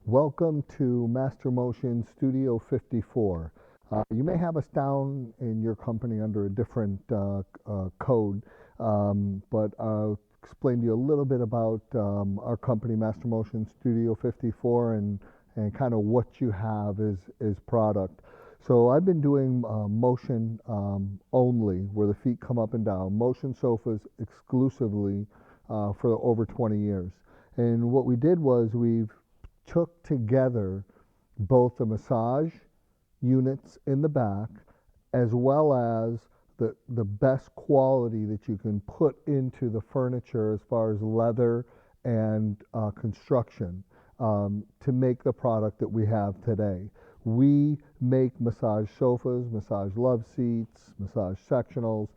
Welcome to Master Motion Studio 54. You may have us down in your company under a different code, but I'll explain to you a little bit about our company, Master Motion Studio 54, and kind of what you have is product. So I've been doing motion only, where the feet come up and down, motion sofas exclusively for over 20 years. And what we did was we've took together both the massage units in the back as well as the best quality that you can put into the furniture as far as leather and construction to make the product that we have today. We make massage sofas, massage love seats, massage sectionals.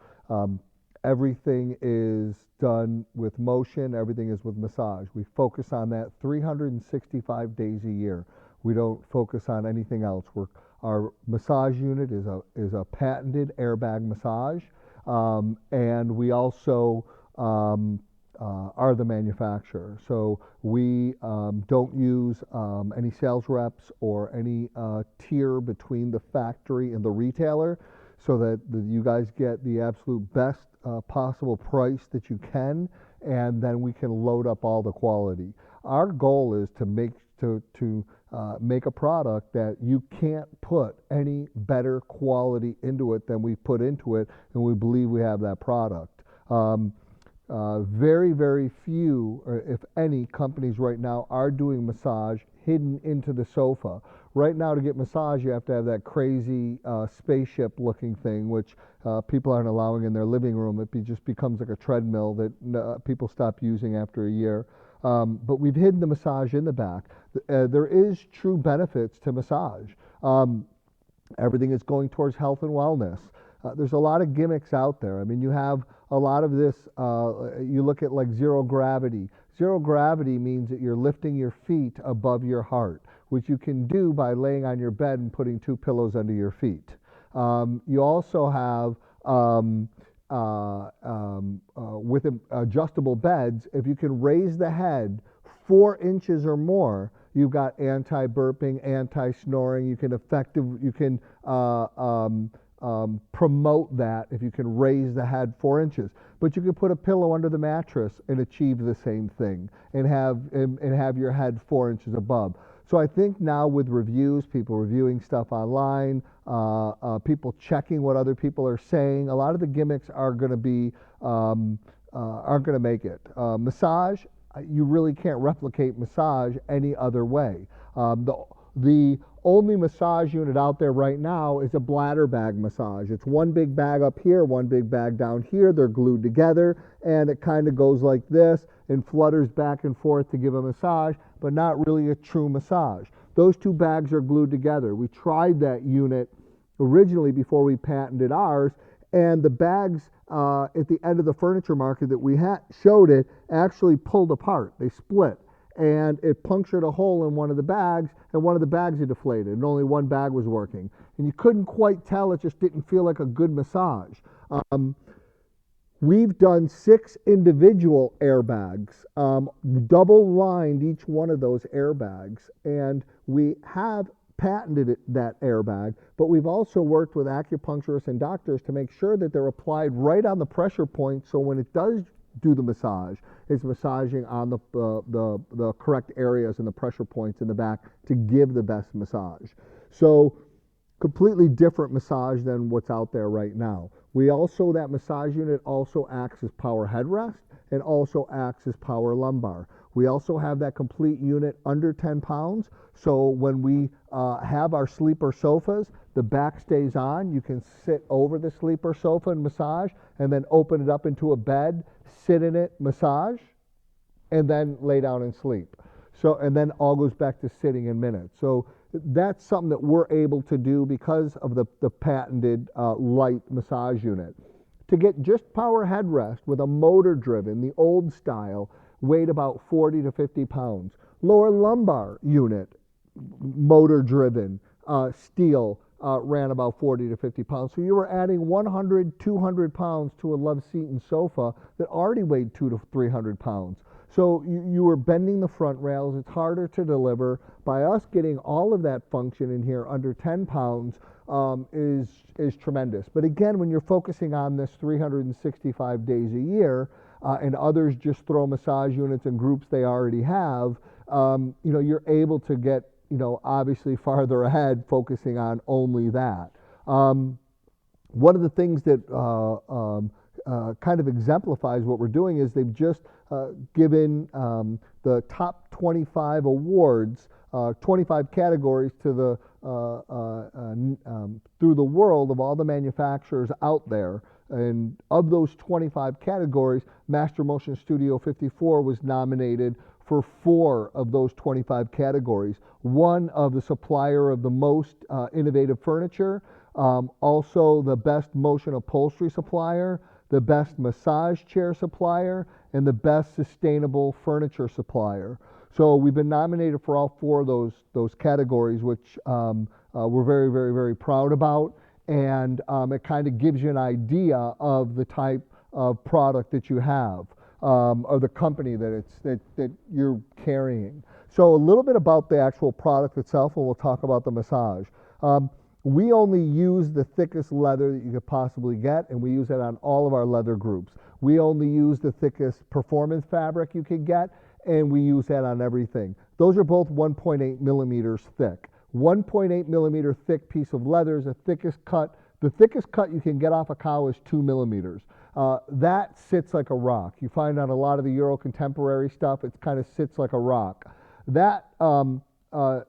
Everything is done with motion. Everything is with massage. We focus on that 365 days a year. We don't focus on anything else. Our massage unit is a patented airbag massage, and we also are the manufacturer. So we don't use any sales reps or any tier between the factory and the retailer, so that you guys get the absolute best possible price that you can, and then we can load up all the quality. Our goal is to make a product that you can't put any better quality into it than we put into it, and we believe we have that product. Very, very few, or if any, companies right now are doing massage hidden into the sofa. Right now, to get massage, you have to have that crazy spaceship-looking thing, which people aren't allowing in their living room. It just becomes like a treadmill that people stop using after a year. But we've hidden the massage in the back. There is true benefits to massage. Everything is going towards health and wellness. There's a lot of gimmicks out there. I mean, you have a lot of this, you look at like zero gravity. Zero gravity means that you're lifting your feet above your heart, which you can do by laying on your bed and putting two pillows under your feet. You also have, with adjustable beds, if you can raise the head 4 inches or more, you've got anti-burping, anti-snoring. You can promote that if you can raise the head 4 inches. But you can put a pillow under the mattress and achieve the same thing, and have your head 4 inches above. So I think now with reviews, people reviewing stuff online, people checking what other people are saying, a lot of the gimmicks are going to be aren't going to make it. Massage, you really can't replicate massage any other way. The only massage unit out there right now is a bladder bag massage. It's one big bag up here, one big bag down here. They're glued together, and it kind of goes like this and flutters back and forth to give a massage, but not really a true massage. Those two bags are glued together. We tried that unit originally before we patented ours, and the bags at the end of the furniture market that we showed it actually pulled apart. They split, and it punctured a hole in one of the bags, and one of the bags had deflated, and only one bag was working. And you couldn't quite tell. It just didn't feel like a good massage. We've done 6 individual airbags, double lined each one of those airbags, and we have patented that airbag, but we've also worked with acupuncturists and doctors to make sure that they're applied right on the pressure point, so when it does do the massage, it's massaging on the correct areas and the pressure points in the back to give the best massage. So completely different massage than what's out there right now. That massage unit also acts as power headrest and also acts as power lumbar. We also have that complete unit under 10 pounds. So when we have our sleeper sofas, the back stays on. You can sit over the sleeper sofa and massage, and then open it up into a bed, sit in it, massage, and then lay down and sleep. So, and then all goes back to sitting in minutes. So that's something that we're able to do because of the patented light massage unit. To get just power headrest with a motor driven, the old style, weighed about 40 to 50 pounds. Lower lumbar unit, motor driven, steel, ran about 40 to 50 pounds. So you were adding 100, 200 pounds to a love seat and sofa that already weighed 200 to 300 pounds. So you were bending the front rails. It's harder to deliver. By us getting all of that function in here under 10 pounds is tremendous. But again, when you're focusing on this 365 days a year, and others just throw massage units in groups they already have, you're able to get, obviously farther ahead focusing on only that. One of the things that kind of exemplifies what we're doing is they've just given the top 25 awards, 25 categories to the through the world of all the manufacturers out there. And of those 25 categories, Master Motion Studio 54 was nominated for 4 of those 25 categories. One of the supplier of the most innovative furniture, also the best motion upholstery supplier, the best massage chair supplier, and the best sustainable furniture supplier. So we've been nominated for all 4 of those categories, which we're very, very, very proud about. And it kind of gives you an idea of the type of product that you have, or the company that you're carrying. So a little bit about the actual product itself, and we'll talk about the massage. We only use the thickest leather that you could possibly get, and we use it on all of our leather groups. We only use the thickest performance fabric you could get, and we use that on everything. Those are both 1.8 millimeters thick. 1.8 millimeter thick piece of leather is the thickest cut. The thickest cut you can get off a cow is 2 millimeters. That sits like a rock. You find on a lot of the Euro contemporary stuff, it kind of sits like a rock. That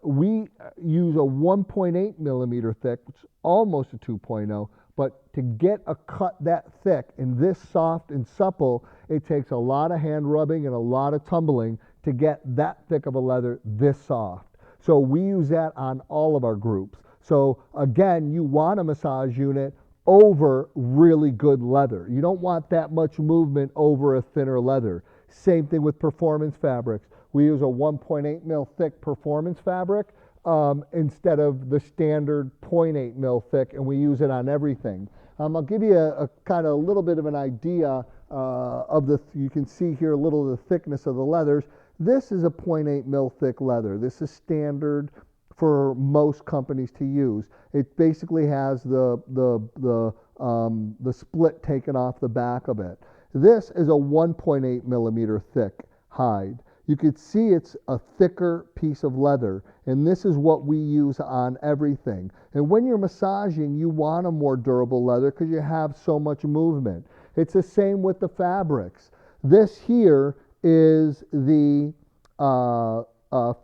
we use a 1.8 millimeter thick, which is almost a 2.0, but to get a cut that thick and this soft and supple, it takes a lot of hand rubbing and a lot of tumbling to get that thick of a leather this soft. So we use that on all of our groups. So again, you want a massage unit over really good leather. You don't want that much movement over a thinner leather. Same thing with performance fabrics. We use a 1.8 mil thick performance fabric instead of the standard 0.8 mil thick, and we use it on everything. I'll give you a kind of a little bit of an idea of you can see here a little of the thickness of the leathers. This is a 0.8 mil thick leather. This is standard for most companies to use. It basically has the split taken off the back of it. This is a 1.8 millimeter thick hide. You could see it's a thicker piece of leather, and this is what we use on everything. And when you're massaging, you want a more durable leather because you have so much movement. It's the same with the fabrics. This here is the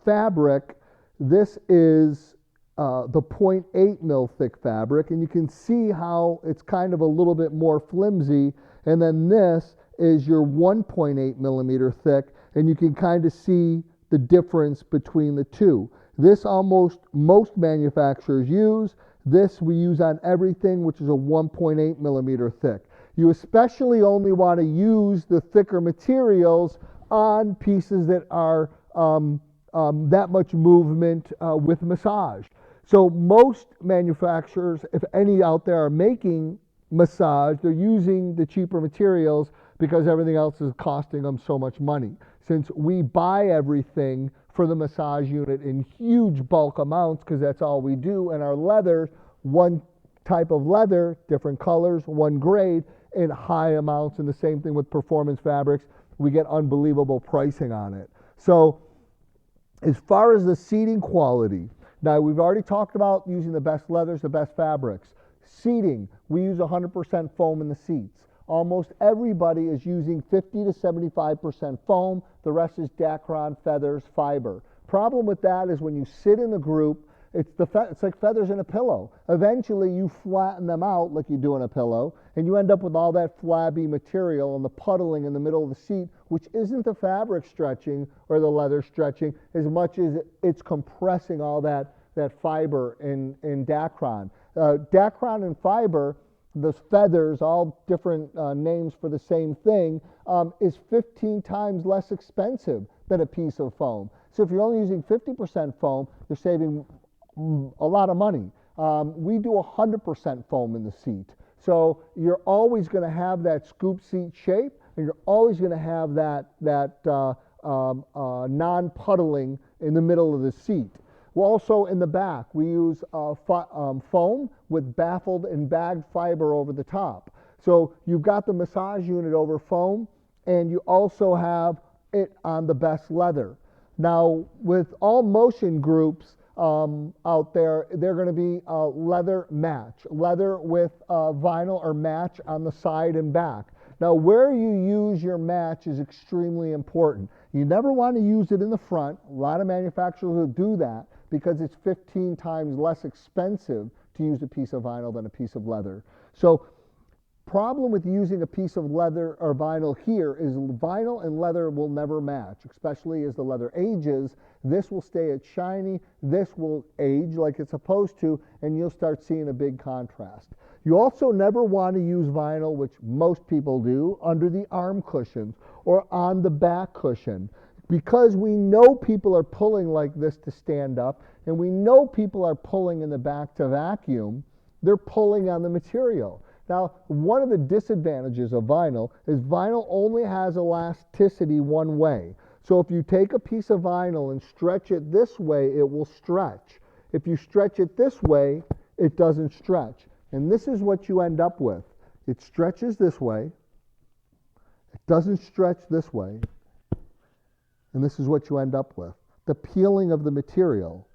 fabric. This is the 0.8 mil thick fabric, and you can see how it's kind of a little bit more flimsy. And then this is your 1.8 millimeter thick, and you can kind of see the difference between the two. This most manufacturers use. This we use on everything, which is a 1.8 millimeter thick. You especially only want to use the thicker materials on pieces that are that much movement with massage. So most manufacturers, if any out there, are making massage, they're using the cheaper materials because everything else is costing them so much money. Since we buy everything for the massage unit in huge bulk amounts, because that's all we do, and our leather, one type of leather, different colors, one grade, in high amounts, and the same thing with performance fabrics, we get unbelievable pricing on it. So as far as the seating quality, now we've already talked about using the best leathers, the best fabrics. Seating, we use 100% foam in the seats. Almost everybody is using 50 to 75% foam. The rest is Dacron, feathers, fiber. Problem with that is when you sit in the group, it's like feathers in a pillow. Eventually you flatten them out like you do in a pillow, and you end up with all that flabby material and the puddling in the middle of the seat, which isn't the fabric stretching or the leather stretching as much as it's compressing all that fiber in Dacron. Dacron and fiber, those feathers, all different names for the same thing, is 15 times less expensive than a piece of foam. So if you're only using 50% foam, you're saving a lot of money. We do 100% foam in the seat. So you're always going to have that scoop seat shape, and you're always going to have that non-puddling in the middle of the seat. Well, also in the back, we use foam with baffled and bagged fiber over the top. So you've got the massage unit over foam, and you also have it on the best leather. Now, with all motion groups out there, they're going to be leather match, leather with vinyl or match on the side and back. Now, where you use your match is extremely important. You never want to use it in the front. A lot of manufacturers will do that because it's 15 times less expensive to use a piece of vinyl than a piece of leather. So, problem with using a piece of leather or vinyl here is vinyl and leather will never match, especially as the leather ages. This will stay at shiny, this will age like it's supposed to, and you'll start seeing a big contrast. You also never want to use vinyl, which most people do, under the arm cushions or on the back cushion, because we know people are pulling like this to stand up, and we know people are pulling in the back to vacuum. They're pulling on the material. Now, one of the disadvantages of vinyl is vinyl only has elasticity one way. So if you take a piece of vinyl and stretch it this way, it will stretch. If you stretch it this way, it doesn't stretch. And this is what you end up with. It stretches this way. It doesn't stretch this way. And this is what you end up with. The peeling of the material.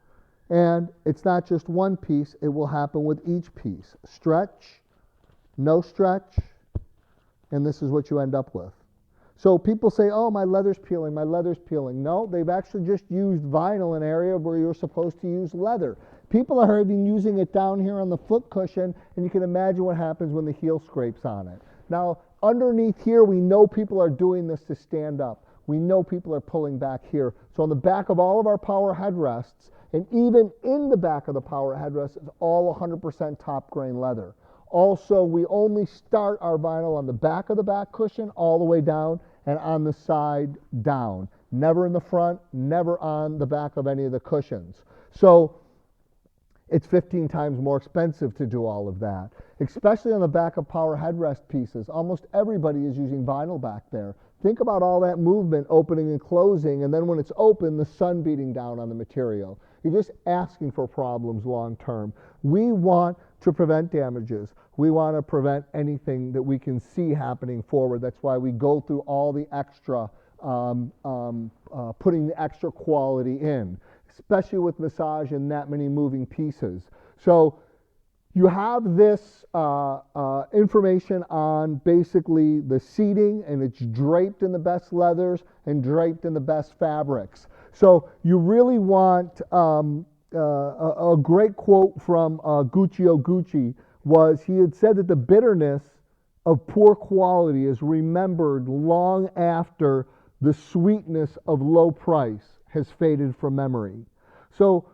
And it's not just one piece. It will happen with each piece. Stretch, no stretch, and this is what you end up with. So people say, oh, my leather's peeling, my leather's peeling. No, they've actually just used vinyl in an area where you're supposed to use leather. People are even using it down here on the foot cushion, and you can imagine what happens when the heel scrapes on it. Now, underneath here, we know people are doing this to stand up. We know people are pulling back here. So on the back of all of our power headrests, and even in the back of the power headrest, is all 100% top grain leather. Also, we only start our vinyl on the back of the back cushion all the way down and on the side down. Never in the front, never on the back of any of the cushions. So it's 15 times more expensive to do all of that, especially on the back of power headrest pieces. Almost everybody is using vinyl back there. Think about all that movement opening and closing, and then when it's open, the sun beating down on the material. You're just asking for problems long term. We want to prevent damages. We want to prevent anything that we can see happening forward. That's why we go through all the extra, putting the extra quality in, especially with massage and that many moving pieces. So you have this information on basically the seating, and it's draped in the best leathers and draped in the best fabrics. So you really want a great quote from Gucci was, he had said that the bitterness of poor quality is remembered long after the sweetness of low price has faded from memory. So,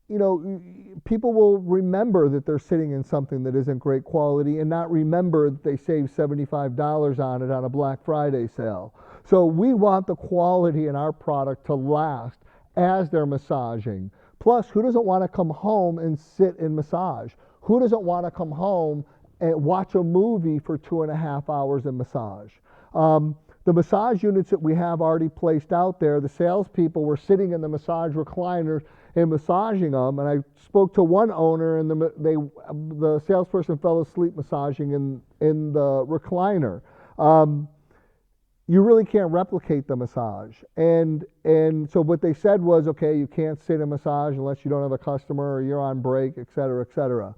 you know, people will remember that they're sitting in something that isn't great quality and not remember that they saved $75 on it on a Black Friday sale. So we want the quality in our product to last as they're massaging. Plus, who doesn't want to come home and sit and massage? Who doesn't want to come home and watch a movie for 2.5 hours and massage? The massage units that we have already placed out there, the salespeople were sitting in the massage recliners and massaging them. And I spoke to one owner, and the salesperson fell asleep massaging in the recliner. You really can't replicate the massage. And so what they said was, okay, you can't sit and massage unless you don't have a customer or you're on break, et cetera, et cetera.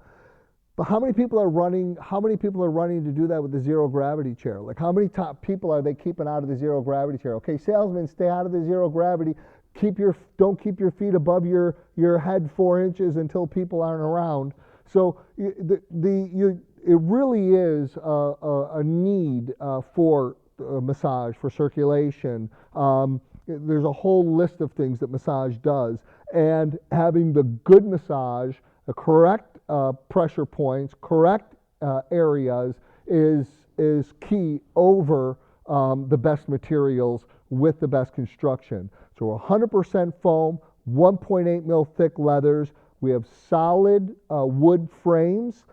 But how many people are running to do that with the zero gravity chair? Like, how many top people are they keeping out of the zero gravity chair? Okay, salesmen, stay out of the zero gravity. Don't keep your feet above your head 4 inches until people aren't around. So it really is a need for massage, for circulation. There's a whole list of things that massage does, and having the good massage, the correct pressure points, correct areas is key over the best materials with the best construction. So 100% foam, 1.8 mil thick leathers. We have solid wood frames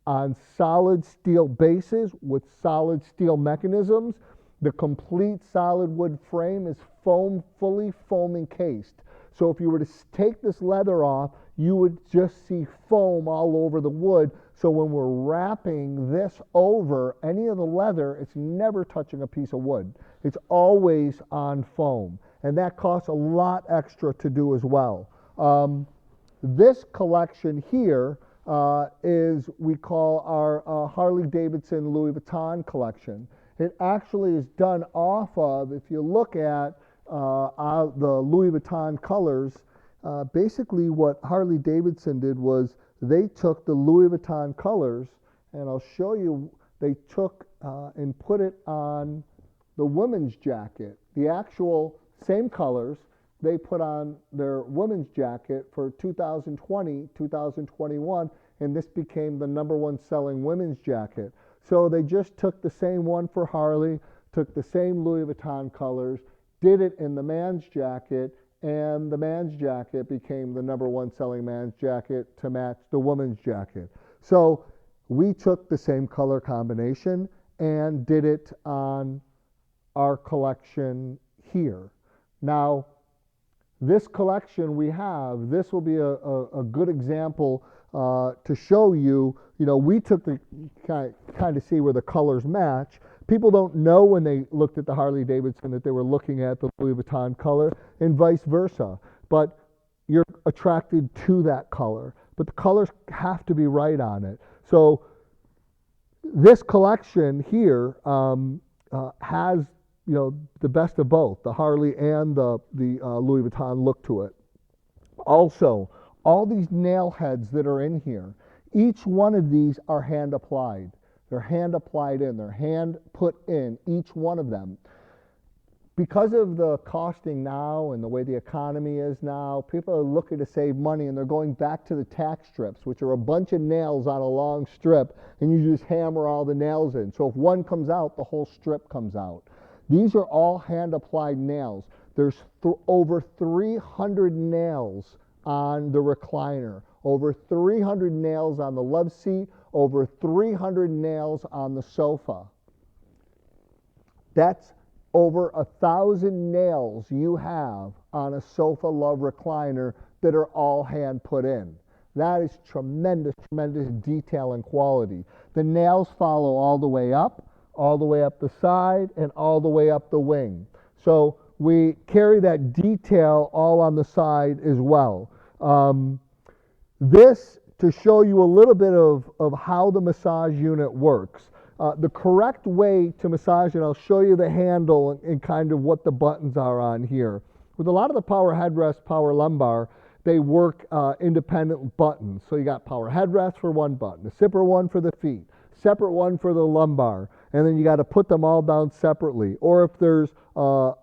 on solid steel bases with solid steel mechanisms. The complete solid wood frame is fully foam encased. So if you were to take this leather off, you would just see foam all over the wood. So when we're wrapping this over any of the leather, it's never touching a piece of wood. It's always on foam. And that costs a lot extra to do as well. This collection here is we call our Harley-Davidson Louis Vuitton collection. It actually is done off of, if you look at the Louis Vuitton colors, basically what Harley-Davidson did was they took the Louis Vuitton colors, and I'll show you, they took and put it on the women's jacket. The actual same colors they put on their women's jacket for 2020, 2021, and this became the #1 selling women's jacket. So they just took the same one for Harley, took the same Louis Vuitton colors, did it in the man's jacket, and the man's jacket became the #1 selling man's jacket to match the woman's jacket. So we took the same color combination and did it on our collection here. Now, this collection we have, this will be a good example to show you, we took the kind of see where the colors match. People don't know when they looked at the Harley-Davidson that they were looking at the Louis Vuitton color, and vice versa. But you're attracted to that color. But the colors have to be right on it. So this collection here has the best of both, the Harley and the Louis Vuitton look to it. Also, all these nail heads that are in here, each one of these are hand applied. They're hand applied in, they're hand put in, each one of them. Because of the costing now and the way the economy is now, people are looking to save money and they're going back to the tack strips, which are a bunch of nails on a long strip, and you just hammer all the nails in. So if one comes out, the whole strip comes out. These are all hand applied nails. There's over 300 nails on the recliner, over 300 nails on the love seat, over 300 nails on the sofa. That's over 1,000 nails you have on a sofa love recliner that are all hand put in. That is tremendous, tremendous detail and quality. The nails follow all the way up the side, and all the way up the wing. So we carry that detail all on the side as well. This to show you a little bit of how the massage unit works. The correct way to massage it, I'll show you the handle and kind of what the buttons are on here. With a lot of the power headrest, power lumbar, they work independent buttons. So you got power headrest for one button, a separate one for the feet, separate one for the lumbar, and then you got to put them all down separately. Or if there's a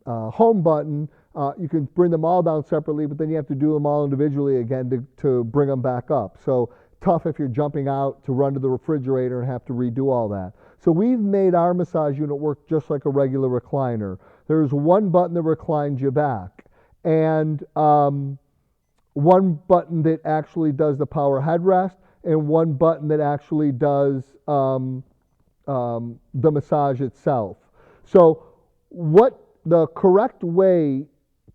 home button, you can bring them all down separately, but then you have to do them all individually again to bring them back up. So tough if you're jumping out to run to the refrigerator and have to redo all that. So we've made our massage unit work just like a regular recliner. There's one button that reclines you back, and one button that actually does the power headrest, and one button that actually does the massage itself. So what the correct way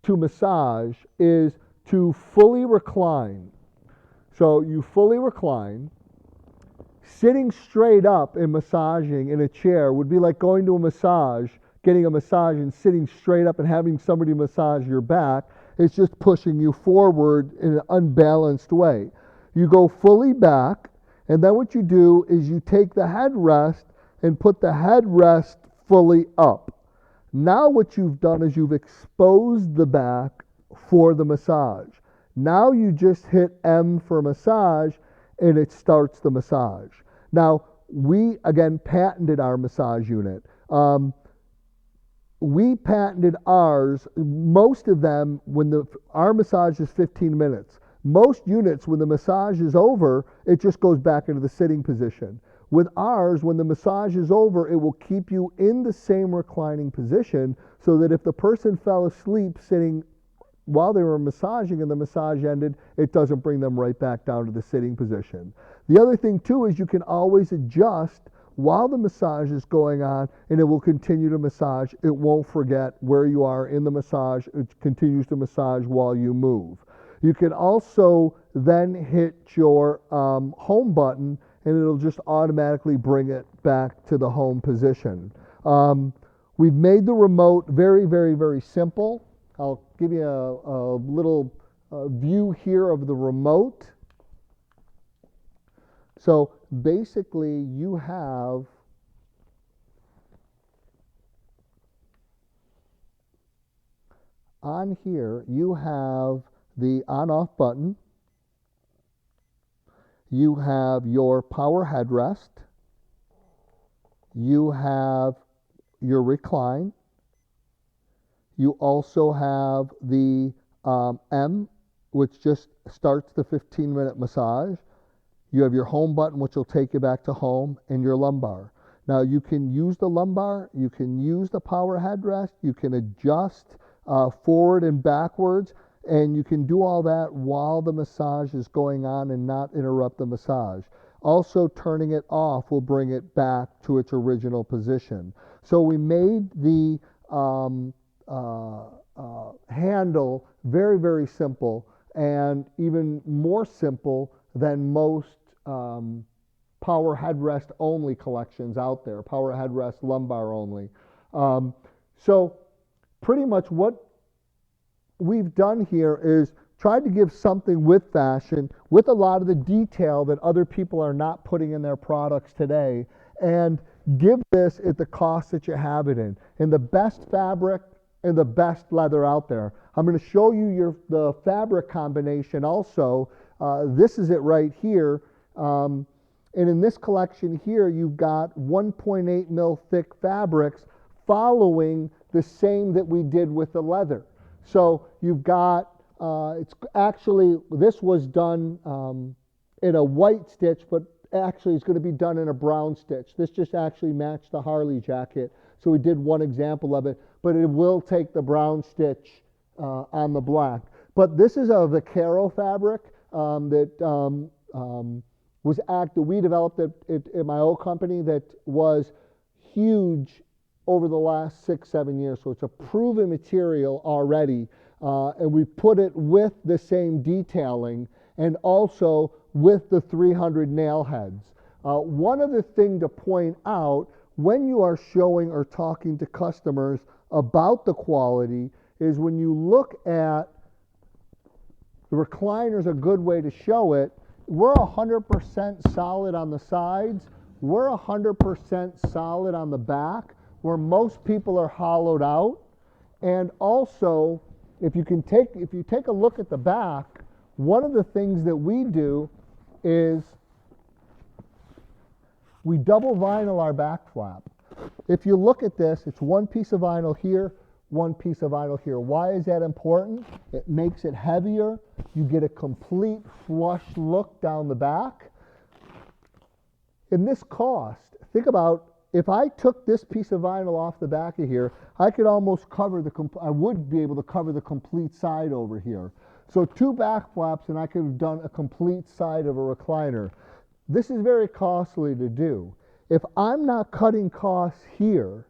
to massage is to fully recline. So you fully recline. Sitting straight up and massaging in a chair would be like going to a massage, getting a massage and sitting straight up and having somebody massage your back. It's just pushing you forward in an unbalanced way. You go fully back, and then what you do is you take the headrest and put the headrest fully up. Now what you've done is you've exposed the back for the massage. Now you just hit M for massage, and it starts the massage. Now, we, again, patented our massage unit. We patented ours. Most of them, our massage is 15 minutes. Most units, when the massage is over, it just goes back into the sitting position. With ours, when the massage is over, it will keep you in the same reclining position so that if the person fell asleep sitting while they were massaging and the massage ended, it doesn't bring them right back down to the sitting position. The other thing too is you can always adjust while the massage is going on, and it will continue to massage. It won't forget where you are in the massage. It continues to massage while you move. You can also then hit your home button, and it'll just automatically bring it back to the home position. We've made the remote very, very, very simple. I'll give you a little view here of the remote. So basically you have on here, you have the on-off button. You have your power headrest. You have your recline. You also have the M, which just starts the 15-minute massage. You have your home button, which will take you back to home, and your lumbar. Now you can use the lumbar, you can use the power headrest, you can adjust forward and backwards, and you can do all that while the massage is going on and not interrupt the massage. Also, turning it off will bring it back to its original position. So we made the handle very, very simple, and even more simple than most power headrest only collections out there, power headrest lumbar only. So pretty much what we've done here is tried to give something with fashion, with a lot of the detail that other people are not putting in their products today, and give this at the cost that you have it in the best fabric and the best leather out there. I'm going to show you the fabric combination also. This is it right here. And in this collection here, you've got 1.8 mil thick fabrics following the same that we did with the leather. So you've got, it's actually, this was done in a white stitch, but actually it's going to be done in a brown stitch. This just actually matched the Harley jacket. So we did one example of it, but it will take the brown stitch on the black. But this is a Vaquero fabric that we developed at my old company that was huge over the last 6-7 years. So it's a proven material already, and we put it with the same detailing and also with the 300 nail heads. One other thing to point out when you are showing or talking to customers about the quality is when you look at the recliner is a good way to show it. We're 100% solid on the sides. We're 100% solid on the back, where most people are hollowed out. And also, if you take a look at the back, one of the things that we do is we double vinyl our back flap. If you look at this, it's one piece of vinyl here, one piece of vinyl here. Why is that important? It makes it heavier. You get a complete flush look down the back. And this cost, think about if I took this piece of vinyl off the back of here, I could almost cover I would be able to cover the complete side over here. So 2 back flaps and I could have done a complete side of a recliner. This is very costly to do. If I'm not cutting costs here,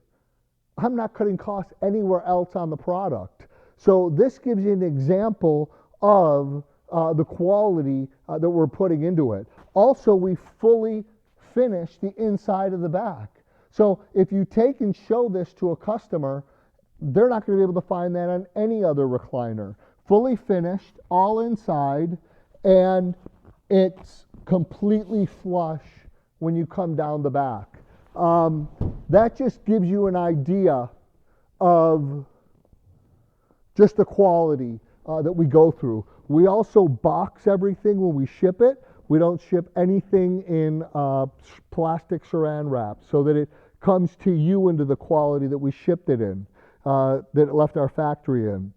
I'm not cutting costs anywhere else on the product. So this gives you an example of the quality that we're putting into it. Also, we fully finish the inside of the back. So if you take and show this to a customer, they're not going to be able to find that on any other recliner. Fully finished, all inside, and it's completely flush when you come down the back. That just gives you an idea of just the quality that we go through. We also box everything when we ship it. We don't ship anything in plastic saran wrap so that it comes to you into the quality that we shipped it in, that it left our factory in.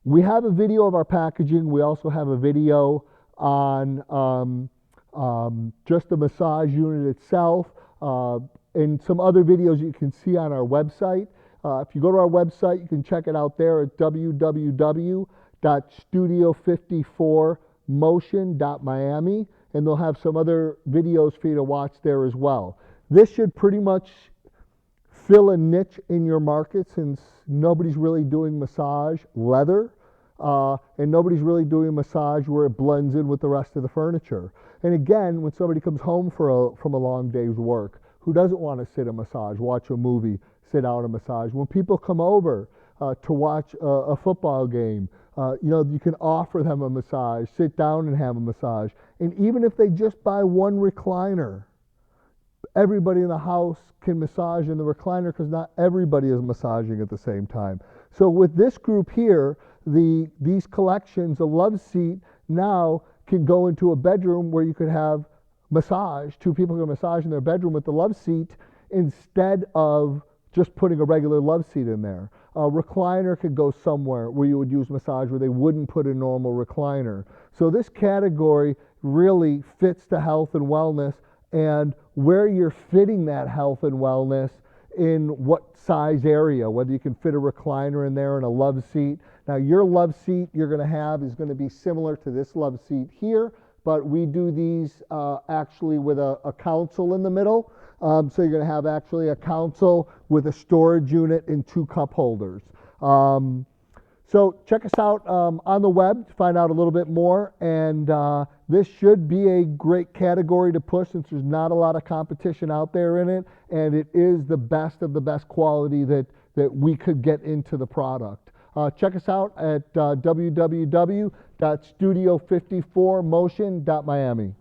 We have a video of our packaging. We also have a video on just the massage unit itself, and some other videos you can see on our website. If you go to our website, you can check it out there at www.studio54motion.miami, and they'll have some other videos for you to watch there as well. This should pretty much fill a niche in your market since nobody's really doing massage leather, and nobody's really doing massage where it blends in with the rest of the furniture. And again, when somebody comes home from a long day's work, who doesn't want to sit and massage, watch a movie, sit down and massage? When people come over to watch a football game, you can offer them a massage, sit down and have a massage. And even if they just buy one recliner, everybody in the house can massage in the recliner because not everybody is massaging at the same time. So with this group here, these collections, a love seat now can go into a bedroom where you could have massage. Two people can massage in their bedroom with the love seat instead of just putting a regular love seat in there. A recliner could go somewhere where you would use massage where they wouldn't put a normal recliner. So this category really fits the health and wellness, and where you're fitting that health and wellness in what size area, whether you can fit a recliner in there and a love seat. Now your love seat you're going to have is going to be similar to this love seat here, but we do these actually with a console in the middle. So you're going to have actually a console with a storage unit and 2 cup holders. So check us out on the web to find out a little bit more, and this should be a great category to push since there's not a lot of competition out there in it, and it is the best of the best quality that we could get into the product. Check us out at www.studio54motion.miami.